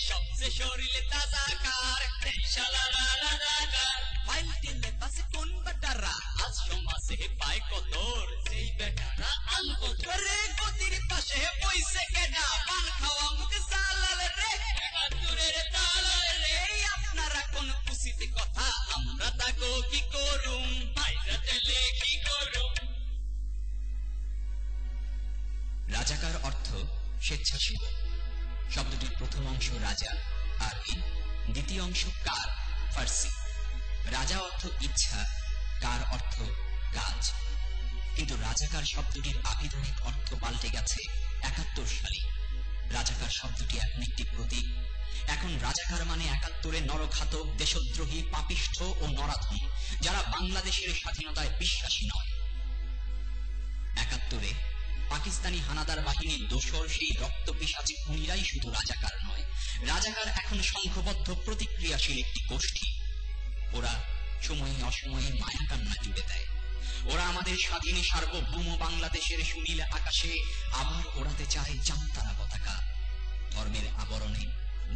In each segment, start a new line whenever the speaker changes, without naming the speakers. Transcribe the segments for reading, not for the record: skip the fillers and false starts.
সবচেয়ে শরীরে তাজা কার শালারা রাজাকার ফাইল টেলে পাশে কোন বেটারা আজ সমাজে পায় কদর সেই বেটারা আলবদর রে গদির পাশে বইছে কেডা পান খাওয়া মুখ জালাল রে একাত্তরের তালাল রে আপনারা কোন খুশিতে কথা আমরা তাকো কি করুম মাইরা দিলে কি করুম। রাজাকার অর্থ স্বেচ্ছাসেবক। শব্দটির প্রথম অংশ রাজা আরবি, দ্বিতীয় অংশ কার ফার্সি। রাজা অর্থ ইচ্ছা, কার অর্থ কাজ। কিন্তু রাজাকার শব্দটির আবিধানিক অর্থ পাল্টে গেছে ৭১ সালে। রাজাকার শব্দটি এখন একটি প্রতীক। এখন রাজাকার মানে ৭১ নরঘাতক, দেশদ্রোহী, পাপিষ্ঠ ও নরাধম, যারা বাংলাদেশের স্বাধীনতায় বিশ্বাসী নয়। ৭১ পাকিস্তানি হানাদার বাহিনীর দোসর সেই রক্ত পিশাচী খুনিরাই শুধু রাজাকার নয়, রাজাকার এখন সংঘবদ্ধ প্রতিক্রিয়াশীল একটি গোষ্ঠী। ওরা সময়ে অসময়ে মায়া কান্না জুড়ে দেয়। ওরা আমাদের স্বাধীন সার্বভৌম বাংলাদেশের সুনীল আকাশে আবার ওড়াতে চায় জামতারা পতাকা। ধর্মের আবরণে,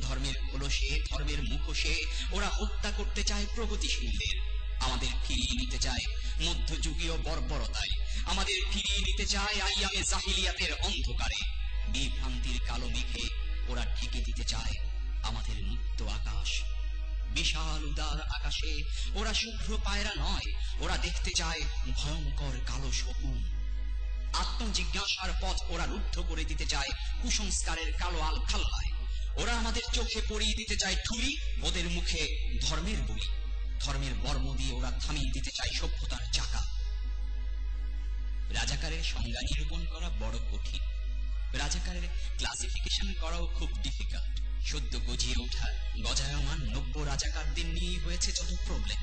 ধর্মের কলসে, ধর্মের মুখোশে ওরা হত্যা করতে চায় প্রগতিশীলদের। আমাদের ফিরিয়ে নিতে চায় মধ্যযুগীয় বর্বরতায়, আমাদের ফিরিয়ে নিতে চায় আইয়ামে জাহিলিয়াতের অন্ধকারে। বিভ্রান্তির কালো মেঘে ওরা ঢেকে দিতে চায় আমাদের মুক্ত আকাশ। বিশাল উদার আকাশে ওরা শুভ্র পায়রা নয়, ওরা দেখতে চায় ভয়ঙ্কর কালো শকুন। আত্মজিজ্ঞাসার পথ ওরা রুদ্ধ করে দিতে চায় কুসংস্কারের কালো আল খাল্লায়। ওরা আমাদের চোখে পরিয়ে দিতে চায় ঠুলি, ওদের মুখে ধর্মের বলি। ধর্মের বর্ম দিয়ে ওরা থামিয়ে দিতে চায় সভ্যতার চাকা। রাজাকারের সংজ্ঞা নিরূপণ করা বড় কঠিন। রাজাকারের ক্লাসিফিকেশন করাও খুব ডিফিকাল্ট। সদ্য গজিয়ে ওঠা গজায়মান নব্য রাজাকারদের নিয়েই হয়েছে যত প্রবলেম।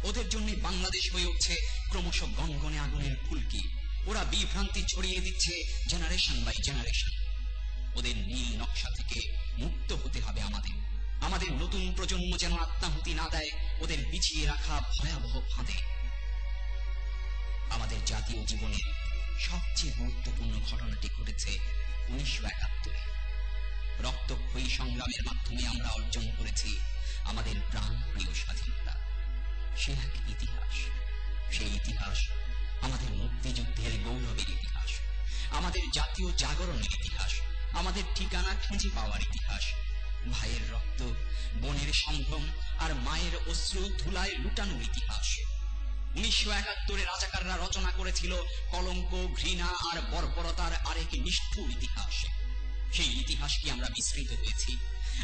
ওদের জন্য বাংলাদেশ হয়ে উঠছে ক্রমশ গনগনে আগুনের ফুলকি। ওরা বিভ্রান্তি ছড়িয়ে দিচ্ছে জেনারেশন বাই জেনারেশন। ওদের নীল নকশা থেকে মুক্ত হতে হবে আমাদের। আমাদের নতুন প্রজন্ম যেন আত্মাহুতি না দেয় ওদের বিছিয়ে রাখা ভয়াবহ ফাঁদে। আমাদের জাতীয় জীবনের সবচেয়ে গুরুত্বপূর্ণ ঘটনাটি ঘটেছে ১৯৭১। রক্তক্ষয়ী সংগ্রামের মাধ্যমে আমরা অর্জন করেছি আমাদের প্রাণ প্রিয় স্বাধীনতা। সে এক ইতিহাস। সেই ইতিহাস আমাদের মুক্তিযুদ্ধের গৌরবের ইতিহাস, আমাদের জাতীয় জাগরণের ইতিহাস, আমাদের ঠিকানা খুঁজে পাওয়ার ইতিহাস। ভাইয়ের রক্ত, বোনের সম্ভ্রম আর মায়ের অশ্রু ধুলায় লুটানোর ইতিহাস। ১৯৭১ রাজাকাররা রচনা করেছিল কলঙ্ক, ঘৃণা আর বর্বরতার আরেক নিষ্ঠুর ইতিহাস। সেই ইতিহাস কি আমরা বিস্মৃত হয়েছি?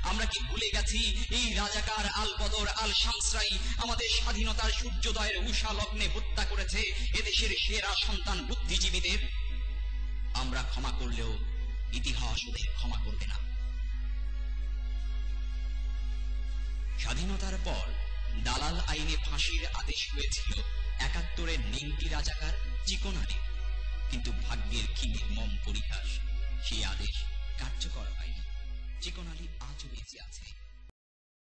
আমরা কি ভুলে গেছি এই রাজাকার আল বদর আল শামসরাই আমাদের স্বাধীনতার সূর্যোদয়ের উষা লগ্নে হত্যা করেছে এদেশের সেরা সন্তান বুদ্ধিজীবীদের? আমরা ক্ষমা করলেও ইতিহাস ওদের ক্ষমা করবে না। স্বাধীনতার পর দালাল আইনে ফাঁসির আদেশ হয়েছিল ৭১ নেংটি রাজাকার চিকন আলী। কিন্তু ভাগ্যের কি নির্মম পরিহাস, সেই আদেশ কার্যকর হয়নি। চিকন আলী আজও বেঁচে আছে।